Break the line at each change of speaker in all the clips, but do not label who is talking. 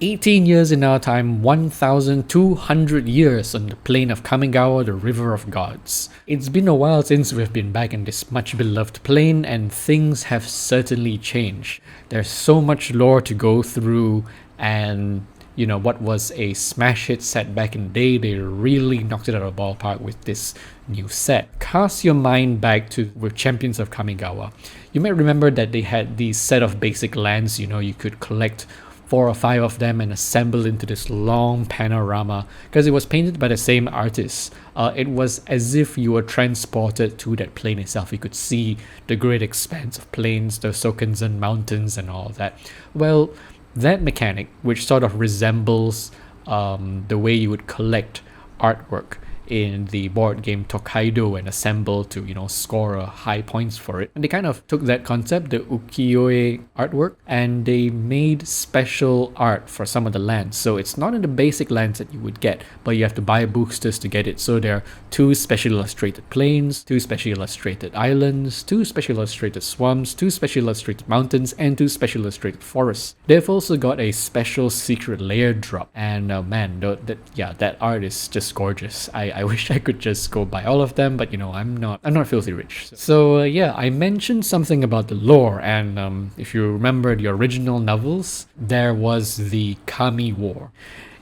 18 years in our time, 1,200 years on the plain of Kamigawa, the River of Gods. It's been a while since we've been back in this much beloved plain, and things have certainly changed. There's so much lore to go through, and what was a smash hit set back in the day, they really knocked it out of the ballpark with this new set. Cast your mind back to with Champions of Kamigawa. You may remember that they had these set of basic lands, you could collect 4 or 5 of them and assemble into this long panorama because it was painted by the same artist. It was as if you were transported to that plane itself. You could see the great expanse of plains, the Sokensen mountains and all that. Well, that mechanic, which sort of resembles the way you would collect artwork in the board game Tokaido and assemble to, score a high points for it. And they kind of took that concept, the ukiyo-e artwork, and they made special art for some of the lands. So it's not in the basic lands that you would get, but you have to buy boosters to get it. So there are 2 special illustrated plains, 2 special illustrated islands, 2 special illustrated swamps, 2 special illustrated mountains, and 2 special illustrated forests. They've also got a special secret layer drop. And man, that art is just gorgeous. I wish I could just go buy all of them, but I'm not filthy rich. So I mentioned something about the lore, and if you remember the original novels, there was the Kami War.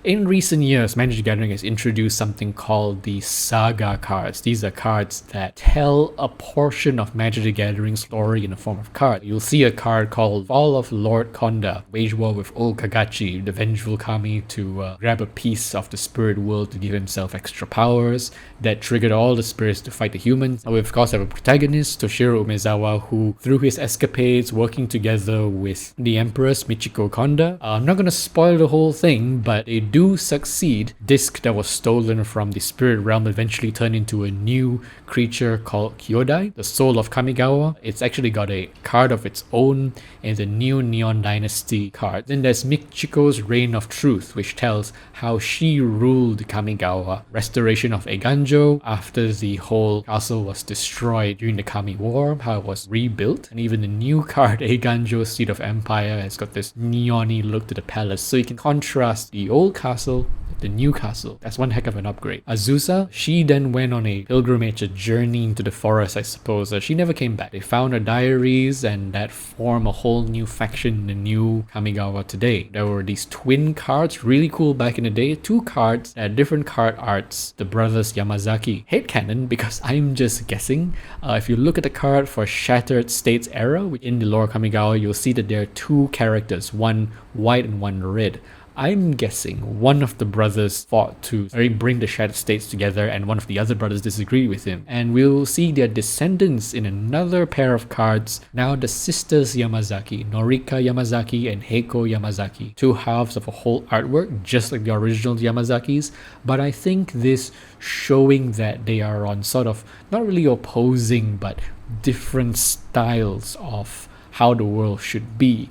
In recent years, Magic the Gathering has introduced something called the Saga cards. These are cards that tell a portion of Magic the Gathering's story in the form of card. You'll see a card called Fall of Lord Konda, wage war with old Kagachi, the vengeful Kami, to grab a piece of the spirit world to give himself extra powers that triggered all the spirits to fight the humans. We of course have a protagonist, Toshiro Umezawa, who through his escapades working together with the Empress Michiko Konda. I'm not going to spoil the whole thing, but they do succeed. Disc that was stolen from the spirit realm eventually turned into a new creature called Kyodai, the soul of Kamigawa. It's actually got a card of its own in the new Neon Dynasty card. Then there's Michiko's Reign of Truth, which tells how she ruled Kamigawa. Restoration of Eiganjo after the whole castle was destroyed during the Kami War, how it was rebuilt. And even the new card, Eiganjo Seat of Empire, has got this neon-y look to the palace, so you can contrast the old castle with the new castle. That's one heck of an upgrade. Azusa, she then went on a pilgrimage, a journey into the forest, I suppose. She never came back. They found her diaries, and that formed a whole new faction in the new Kamigawa today. There were these twin cards, really cool back in the day. 2 cards that had different card arts. The brothers Yamazaki. Headcanon, because I'm just guessing. If you look at the card for Shattered States era, in the lore Kamigawa, you'll see that there are 2 characters, one white and one red. I'm guessing one of the brothers fought to bring the Shattered States together, and one of the other brothers disagreed with him. And we'll see their descendants in another pair of cards. Now the sisters Yamazaki, Norika Yamazaki and Heiko Yamazaki. 2 halves of a whole artwork, just like the original Yamazakis. But I think this showing that they are on sort of, not really opposing, but different styles of how the world should be.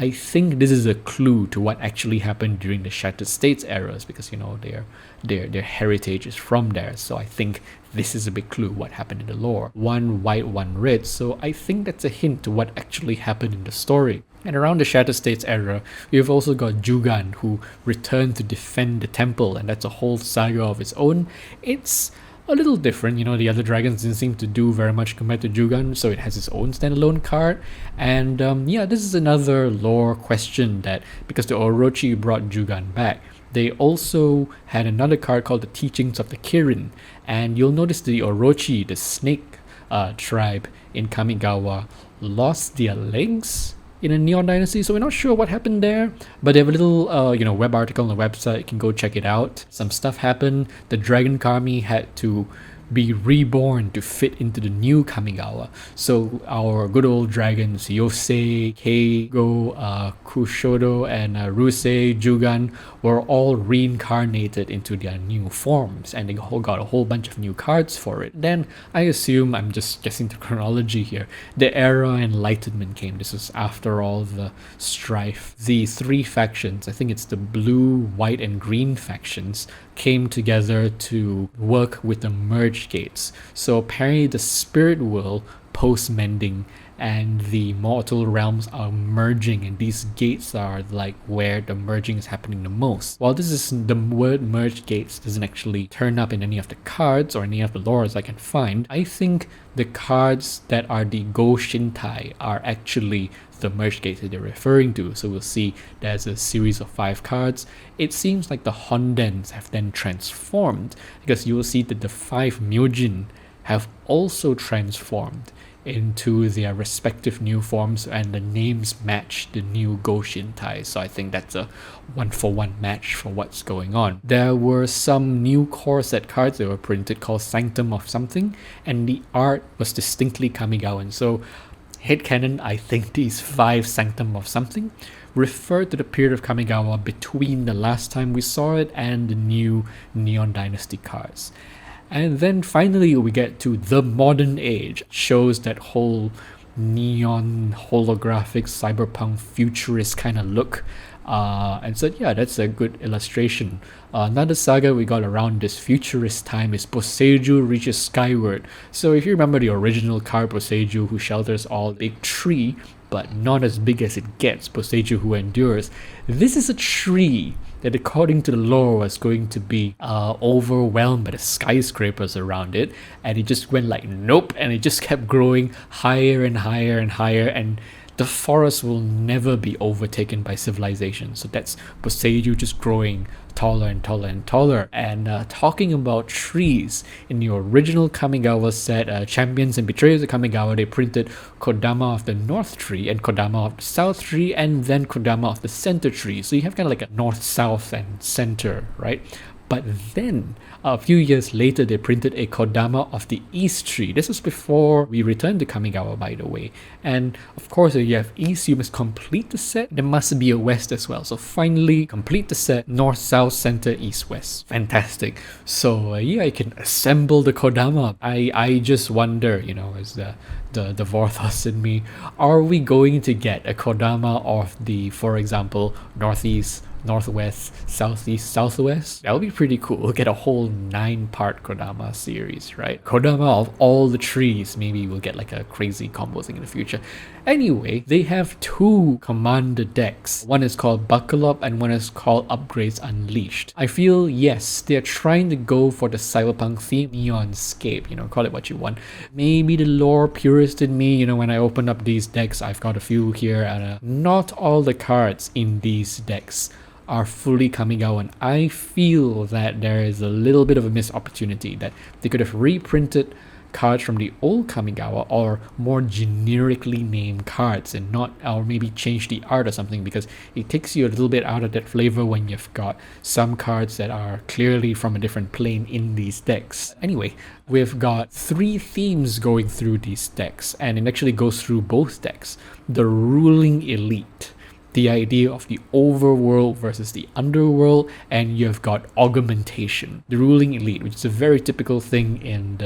I think this is a clue to what actually happened during the Shattered States eras, because their heritage is from there. So I think this is a big clue what happened in the lore. 1 white, 1 red. So I think that's a hint to what actually happened in the story. And around the Shattered States era, we've also got Jugan, who returned to defend the temple, and that's a whole saga of its own. It's a little different, the other dragons didn't seem to do very much compared to Jugan, so it has its own standalone card. And this is another lore question, that because the Orochi brought Jugan back, they also had another card called the Teachings of the Kirin, and you'll notice the Orochi, the snake tribe in Kamigawa, lost their legs in a Neon Dynasty, so we're not sure what happened there, but they have a little web article on the website. You can go check it out. Some stuff happened. The Dragon Kami had to be reborn to fit into the new Kamigawa. So our good old dragons, Yosei, Keigo, Kushodo, and Rusei, Jugan, were all reincarnated into their new forms, and they got a whole bunch of new cards for it. Then I assume, I'm just guessing the chronology here, the era Enlightenment came. This was after all the strife. The 3 factions, I think it's the blue, white, and green factions, came together to work with the merge gates. So apparently the spirit world post-mending and the mortal realms are merging, and these gates are like where the merging is happening the most. While this is the word merge gates doesn't actually turn up in any of the cards or any of the lores I can find, I think the cards that are the Go Shintai are actually the merge gates that they're referring to. So we'll see there's a series of 5 cards. It seems like the Hondens have then transformed, because you will see that the 5 Myojin have also transformed into their respective new forms, and the names match the new Go Shintai. So I think that's a 1-for-1 match for what's going on. There were some new core set cards that were printed called Sanctum of something, and the art was distinctly Kamigawan. So headcanon, I think these 5 Sanctum of something refer to the period of Kamigawa between the last time we saw it and the new Neon Dynasty cards. And then finally we get to the modern age. Shows that whole neon holographic cyberpunk futurist kind of look. And so yeah, that's a good illustration. Another saga we got around this futurist time is Boseiju Reaches Skyward. So if you remember the original card Boseiju who shelters all big tree, but not as big as it gets, Boseiju who endures, this is a tree that according to the lore was going to be overwhelmed by the skyscrapers around it, and it just went like nope, and it just kept growing higher and higher and higher, and the forest will never be overtaken by civilization. So that's Boseiju just growing taller and taller and taller. And talking about trees, in the original Kamigawa set, Champions and Betrayers of Kamigawa, they printed Kodama of the North Tree and Kodama of the South Tree, and then Kodama of the Center Tree. So you have kind of like a North, South, and Center, right? But then, a few years later, they printed a Kodama of the East Tree. This was before we returned to Kamigawa, by the way. And of course, if you have East, you must complete the set. There must be a West as well. So finally, complete the set, North, South, Center, East, West. Fantastic. So yeah, I can assemble the Kodama. I just wonder, you know, as the Vorthos in me, are we going to get a Kodama of the, for example, Northeast, Northwest, Southeast, Southwest? That would be pretty cool. We'll get a whole 9-part Kodama series, right? Kodama of all the trees. Maybe we'll get like a crazy combo thing in the future. Anyway, they have 2 commander decks. One is called Buckle Up and one is called Upgrades Unleashed. I feel, yes, they're trying to go for the cyberpunk theme, Neonscape, you know, call it what you want. Maybe the lore purist in me, you know, when I open up these decks, I've got a few here, and not all the cards in these decks are fully Kamigawan. I feel that there is a little bit of a missed opportunity, that they could have reprinted cards from the old Kamigawa or more generically named cards, and not, or maybe change the art or something, because it takes you a little bit out of that flavor when you've got some cards that are clearly from a different plane in these decks. Anyway, we've got 3 themes going through these decks, and it actually goes through both decks. The ruling elite, the idea of the overworld versus the underworld, and you've got augmentation. The ruling elite, which is a very typical thing in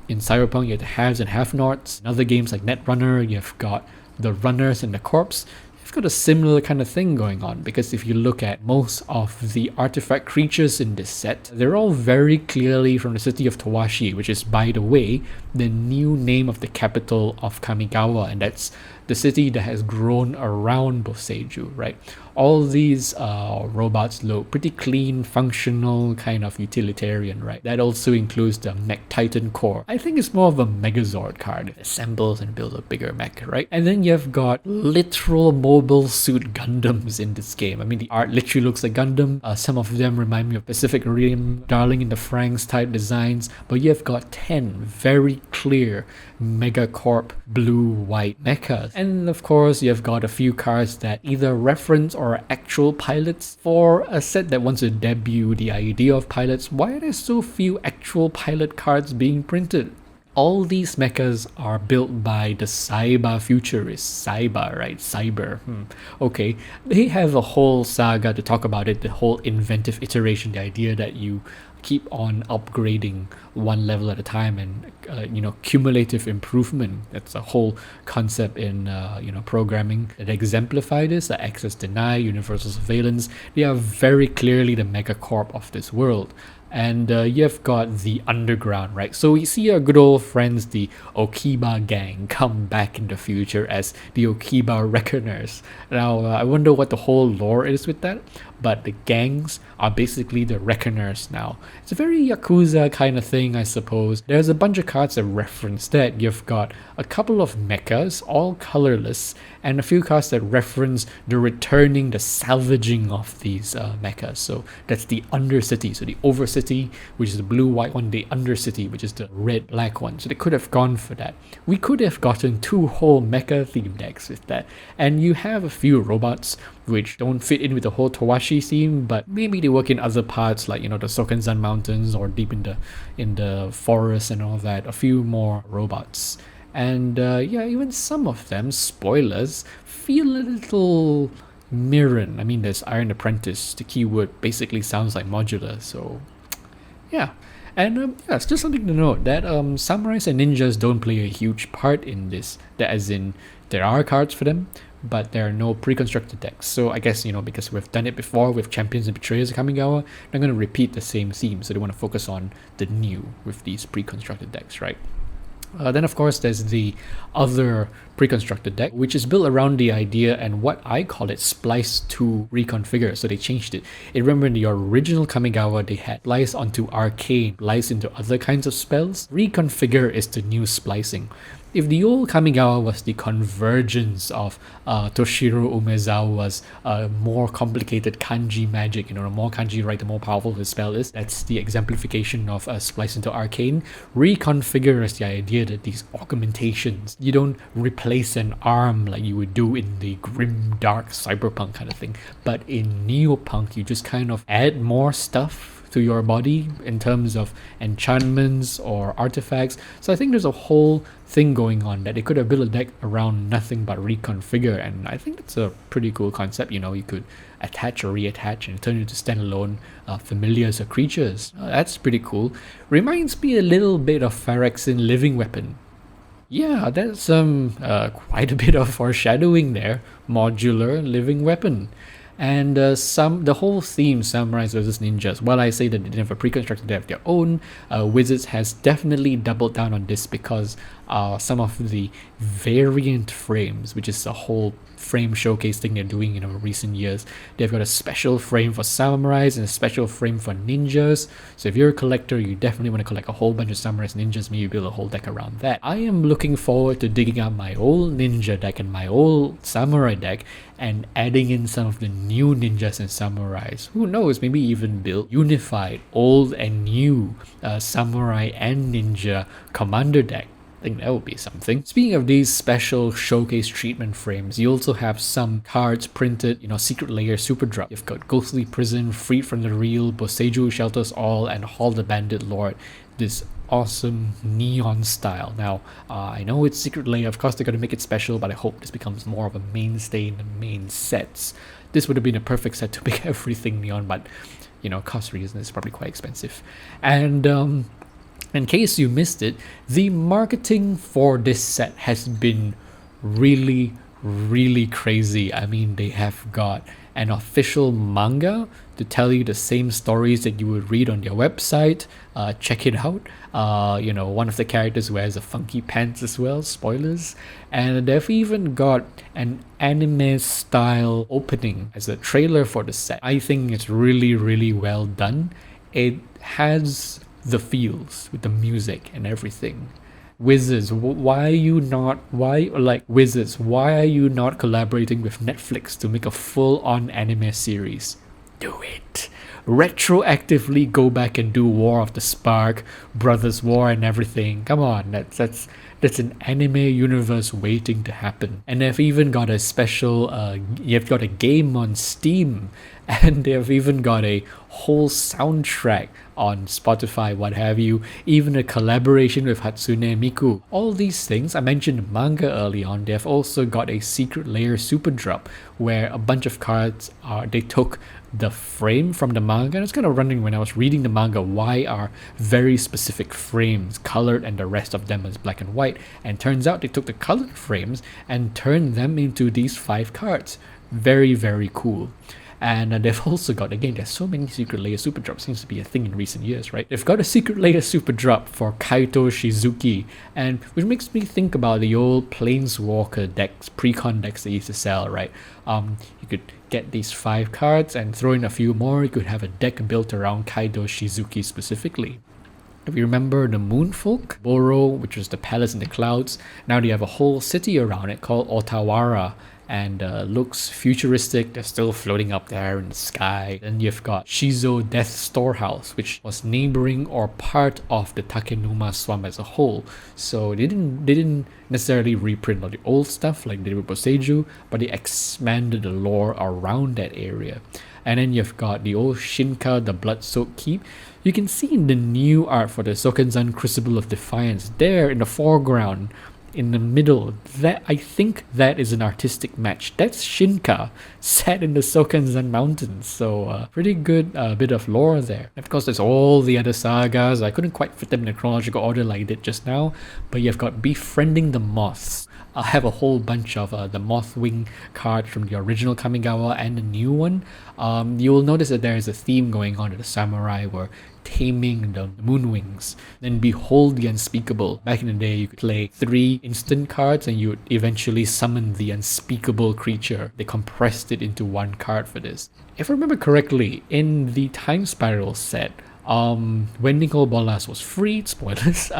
Cyberpunk. You have the haves and have-nots. In other games like Netrunner, you've got the runners and the corps. You've got a similar kind of thing going on, because if you look at most of the artifact creatures in this set, they're all very clearly from the city of Tawashi, which is, by the way, the new name of the capital of Kamigawa, and that's the city that has grown around Boseiju, right? All these robots look pretty clean, functional, kind of utilitarian, right? That also includes the Mech Titan core. I think it's more of a Megazord card. It assembles and builds a bigger mech, right? And then you've got literal mobile suit Gundams in this game. I mean, the art literally looks like Gundam. Some of them remind me of Pacific Rim, Darling in the Franxx type designs, but you've got 10 very clear Megacorp blue-white mechas. And of course, you've got a few cards that either reference or actual pilots. For a set that wants to debut the idea of pilots, why are there so few actual pilot cards being printed? All these mechas are built by the Saiba futurists. Saiba, right? Cyber. Okay. They have a whole saga to talk about it, the whole inventive iteration, the idea that you keep on upgrading one level at a time, and cumulative improvement. That's a whole concept in programming that exemplify this. Access Deny, Universal Surveillance, they are very clearly the megacorp of this world. And you've got the underground, right? So we see our good old friends, the Okiba gang, come back in the future as the Okiba Reckoners. Now, I wonder what the whole lore is with that, but the gangs are basically the Reckoners now. It's a very Yakuza kind of thing, I suppose. There's a bunch of cards that reference that. You've got a couple of mechas, all colorless, and a few cards that reference the returning, the salvaging of these mechas. So that's the Undercity, so the Overcity, which is the blue-white one, the Undercity, which is the red-black one. So they could have gone for that. We could have gotten 2 whole mecha theme decks with that. And you have a few robots which don't fit in with the whole Towashi theme, but maybe they work in other parts like, you know, the Sokenzan Mountains or deep in the forest and all that. A few more robots. And yeah, even some of them, spoilers, feel a little Mirren. I mean, there's Iron Apprentice. The keyword basically sounds like modular, so yeah. And yeah, it's just something to note that samurais and ninjas don't play a huge part in this. That as in, there are cards for them, but there are no pre-constructed decks. So I guess, you know, because we've done it before with Champions and Betrayers of Kamigawa, they're going to repeat the same theme. So they want to focus on the new with these pre-constructed decks, right? Then of course there's the other pre-constructed deck, which is built around the idea and what I call it splice to reconfigure. So they changed it. Remember in the original Kamigawa they had splice onto arcane, splice into other kinds of spells. Reconfigure is the new splicing. If the old Kamigawa was the convergence of Toshiro Umezawa's more complicated kanji magic, you know, the more kanji you write, the more powerful the spell is. That's the exemplification of splice into arcane. Reconfigure is the idea that these augmentations, you don't replace an arm like you would do in the grim, dark cyberpunk kind of thing, but in neopunk, you just kind of add more stuff to your body in terms of enchantments or artifacts. So I think there's a whole thing going on that they could have built a deck around nothing but reconfigure, and I think that's a pretty cool concept. You know, you could attach or reattach and turn it into standalone familiars or creatures. That's pretty cool. Reminds me a little bit of Phyrexian Living Weapon. Yeah, that's quite a bit of foreshadowing there. Modular living weapon. And the whole theme, samurais versus ninjas, while I say that they didn't have a pre-constructed deck of their own, Wizards has definitely doubled down on this because some of the variant frames, which is a whole frame showcase thing they're doing in recent years, they've got a special frame for samurais and a special frame for ninjas. So if you're a collector, you definitely want to collect a whole bunch of samurais and ninjas, maybe build a whole deck around that. I am looking forward to digging out my old ninja deck and my old samurai deck and adding in some of the new ninjas and samurais. Who knows, maybe even build unified old and new samurai and ninja commander deck. I think that would be something. Speaking of these special showcase treatment frames, you also have some cards printed, you know, Secret Lair Super Drop. You've got Ghostly Prison, Freed from the Real, Boseiju Shelters All, and Hall the Bandit Lord. This awesome neon style. Now, I know it's Secret Lair, of course they're going to make it special, but I hope this becomes more of a mainstay in the main sets. This would have been a perfect set to make everything neon, but, you know, cost reasons, it's probably quite expensive. And, in case you missed it, the marketing for this set has been really, really crazy. I mean, they have got an official manga to tell you the same stories that you would read on their website. Check it out. You know, one of the characters wears a funky pants as well, spoilers. And they've even got an anime style opening as a trailer for the set. I think it's really, really well done. It has the feels with the music and everything. Wizards, why are you not collaborating with Netflix to make a full-on anime series? Do it. Retroactively go back and do War of the Spark, Brothers War and everything. Come on, that's an anime universe waiting to happen. And they've even got a special you've got a game on Steam, and they've even got a whole soundtrack on Spotify, what have you, even a collaboration with Hatsune Miku. All these things, I mentioned manga early on, they've also got a Secret Lair Super Drop where a bunch of cards they took the frame from the manga, and it's kind of running when I was reading the manga, why are very specific frames colored and the rest of them is black and white, and turns out they took the colored frames and turned them into these 5 cards. Very, very cool. And they've also got, again, there's so many secret layer super drops, seems to be a thing in recent years, right? They've got a secret layer super drop for Kaito Shizuki, and which makes me think about the old Planeswalker decks, precon decks they used to sell, right? You could get these 5 cards and throw in a few more. You could have a deck built around Kaido Shizuki specifically. If you remember the Moonfolk, Boro, which was the palace in the clouds, now they have a whole city around it called Otawara, and looks futuristic. They're still floating up there in the sky. Then you've got Shizo Death Storehouse, which was neighboring or part of the Takenuma Swamp as a whole. So they didn't necessarily reprint all the old stuff like they did with Boseiju, but they expanded the lore around that area. And then you've got the old Shinka, the Blood-Soaked Keep. You can see in the new art for the Sokenzan Crucible of Defiance there in the foreground, in the middle, that I think that is an artistic match. That's Shinka set in the Sokenzan Mountains. So pretty good bit of lore there. Of course, there's all the other sagas. I couldn't quite fit them in a chronological order like I did just now, but you've got Befriending the Moths. I have a whole bunch of the Mothwing cards from the original Kamigawa and the new one. You will notice that there is a theme going on in the Samurai where taming the Moonwings. Then Behold the Unspeakable. Back in the day, you could play 3 instant cards and you would eventually summon the unspeakable creature. They compressed it into 1 card for this. If I remember correctly, in the Time Spiral set, when Nicol Bolas was freed, spoilers,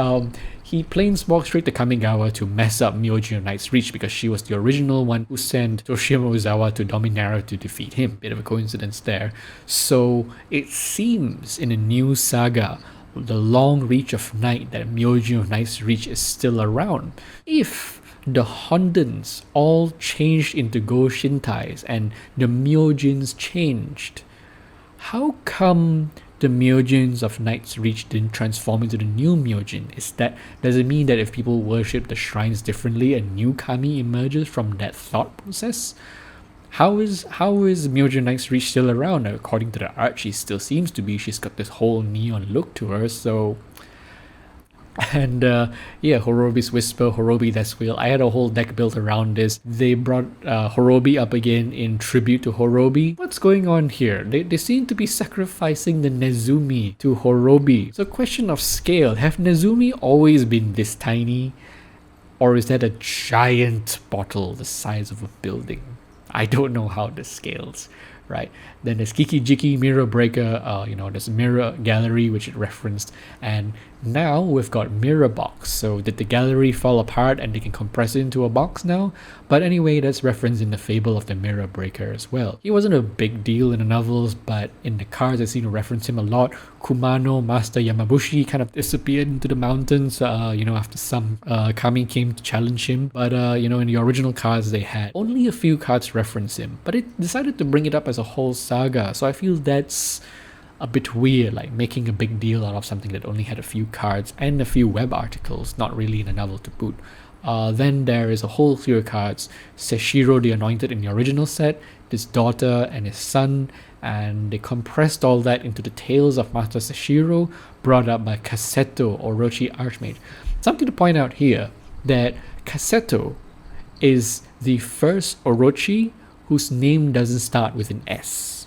he planeswalked straight to Kamigawa to mess up Myojin of Night's Reach because she was the original one who sent Toshiyama Ozawa to Dominaria to defeat him. Bit of a coincidence there. So it seems in a new saga, the Long Reach of Night, that Myojin of Night's Reach is still around. If the Hondens all changed into Go Shintais and the Myojins changed, how come the Myojins of Night's Reach didn't transform into the new Myojin? Does it mean that if people worship the shrines differently, a new Kami emerges from that thought process? How is Myojin Night's Reach still around? According to the art, she still seems to be. She's got this whole neon look to her, so... And Horobi's Whisper, Horobi Death Wheel. I had a whole deck built around this. They brought Horobi up again in tribute to Horobi. What's going on here? They seem to be sacrificing the Nezumi to Horobi. So question of scale. Have Nezumi always been this tiny? Or is that a giant bottle the size of a building? I don't know how this scales. Right, then there's Kiki Jiki Mirror Breaker, there's Mirror Gallery, which it referenced, and now we've got Mirror Box. So did the gallery fall apart and they can compress it into a box now? But anyway, that's referenced in the Fable of the Mirror Breaker as well. He wasn't a big deal in the novels, but in the cards I seem to reference him a lot. Kumano, Master Yamabushi kind of disappeared into the mountains, after some Kami came to challenge him. But, in the original cards they had only a few cards reference him, but it decided to bring it up as a whole saga. So I feel that's a bit weird, like making a big deal out of something that only had a few cards and a few web articles, not really in a novel to boot. Then there is a whole few cards. Seshiro the Anointed in the original set, his daughter and his son, and they compressed all that into the tales of Master Seshiro, brought up by Kaseto Orochi Archmage. Something to point out here, that Kaseto is the first Orochi whose name doesn't start with an S.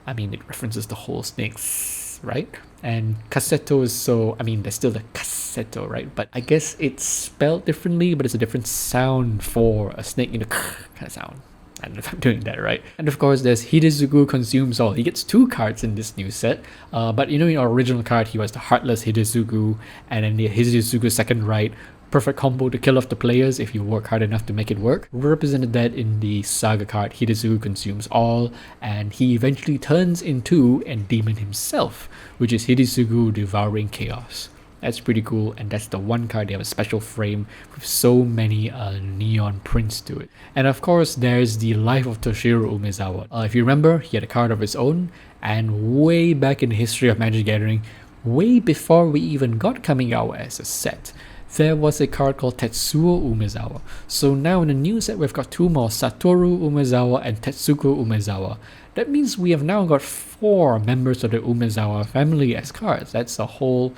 I mean, it references the whole snakes, right? And Kaseto is there's still the Kaseto, right? But I guess it's spelled differently, but it's a different sound for a snake, kind of sound. I don't know if I'm doing that right. And of course, there's Hidezuku Consumes All. He gets 2 cards in this new set. But in our original card, he was the Heartless Hidezuku, and then the Hidezuku Second Right. Perfect combo to kill off the players if you work hard enough to make it work. Represented that in the saga card, Hidezuku Consumes All, and he eventually turns into a demon himself, which is Hidezuku Devouring Chaos. That's pretty cool, and that's the one card they have a special frame with so many neon prints to it. And of course, there's the Life of Toshiro Umezawa. If you remember, he had a card of his own, and way back in the history of Magic Gathering, way before we even got Kamigawa as a set, there was a card called Tetsuo Umezawa. So now in the new set, we've got 2 more, Satoru Umezawa and Tetsuko Umezawa. That means we have now got 4 members of the Umezawa family as cards. That's a whole...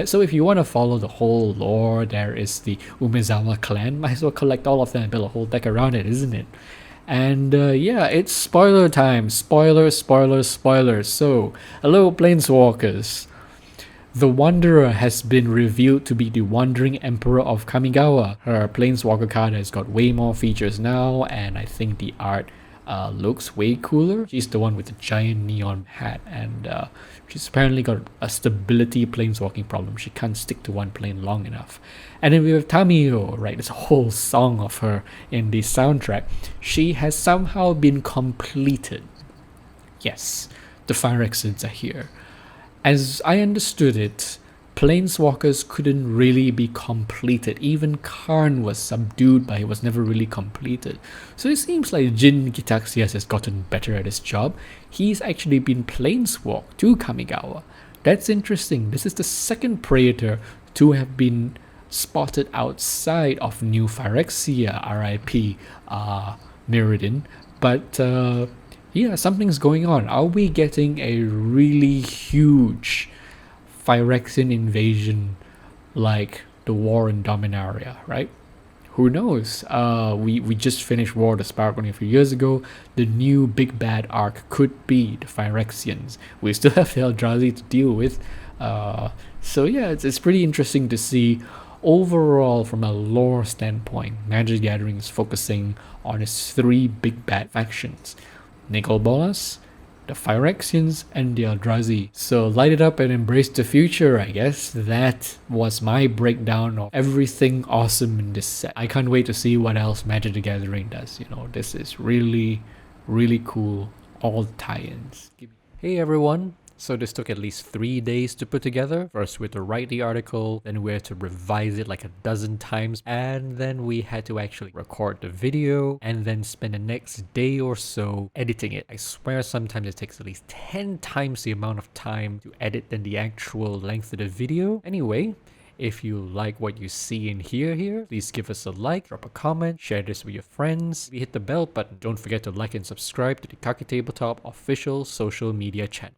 So if you want to follow the whole lore, there is the Umezawa clan. Might as well collect all of them and build a whole deck around it, isn't it? And yeah, it's spoiler time. Spoilers, spoilers, spoilers. So, hello, Planeswalkers. The Wanderer has been revealed to be the Wandering Emperor of Kamigawa. Her Planeswalker card has got way more features now, and I think the art looks way cooler. She's the one with the giant neon hat, and she's apparently got a stability planeswalking problem. She can't stick to one plane long enough. And then we have Tamiyo, right? There's a whole song of her in the soundtrack. She has somehow been completed. Yes, the Phyrexians are here. As I understood it, Planeswalkers couldn't really be completed. Even Karn was subdued, but he was never really completed. So it seems like Jin Gitaxias has gotten better at his job. He's actually been Planeswalked to Kamigawa. That's interesting. This is the second Praetor to have been spotted outside of New Phyrexia, RIP Mirrodin. But yeah, something's going on. Are we getting a really huge Phyrexian invasion like the war in Dominaria, right? Who knows? We just finished War of the Spark only a few years ago. The new big bad arc could be the Phyrexians. We still have the Eldrazi to deal with. So yeah, it's pretty interesting to see. Overall, from a lore standpoint, Magic the Gathering is focusing on its three big bad factions. Nicol Bolas, the Phyrexians, and the Eldrazi. So light it up and embrace the future, I guess. That was my breakdown of everything awesome in this set. I can't wait to see what else Magic the Gathering does. You know, this is really, really cool. All tie-ins. Hey everyone. So this took at least 3 days to put together. First we had to write the article, then we had to revise it like a dozen times, and then we had to actually record the video, and then spend the next day or so editing it. I swear sometimes it takes at least 10 times the amount of time to edit than the actual length of the video. Anyway, if you like what you see and hear here, please give us a like, drop a comment, share this with your friends. Hit the bell button. Don't forget to like and subscribe to the Kaki Tabletop official social media channel.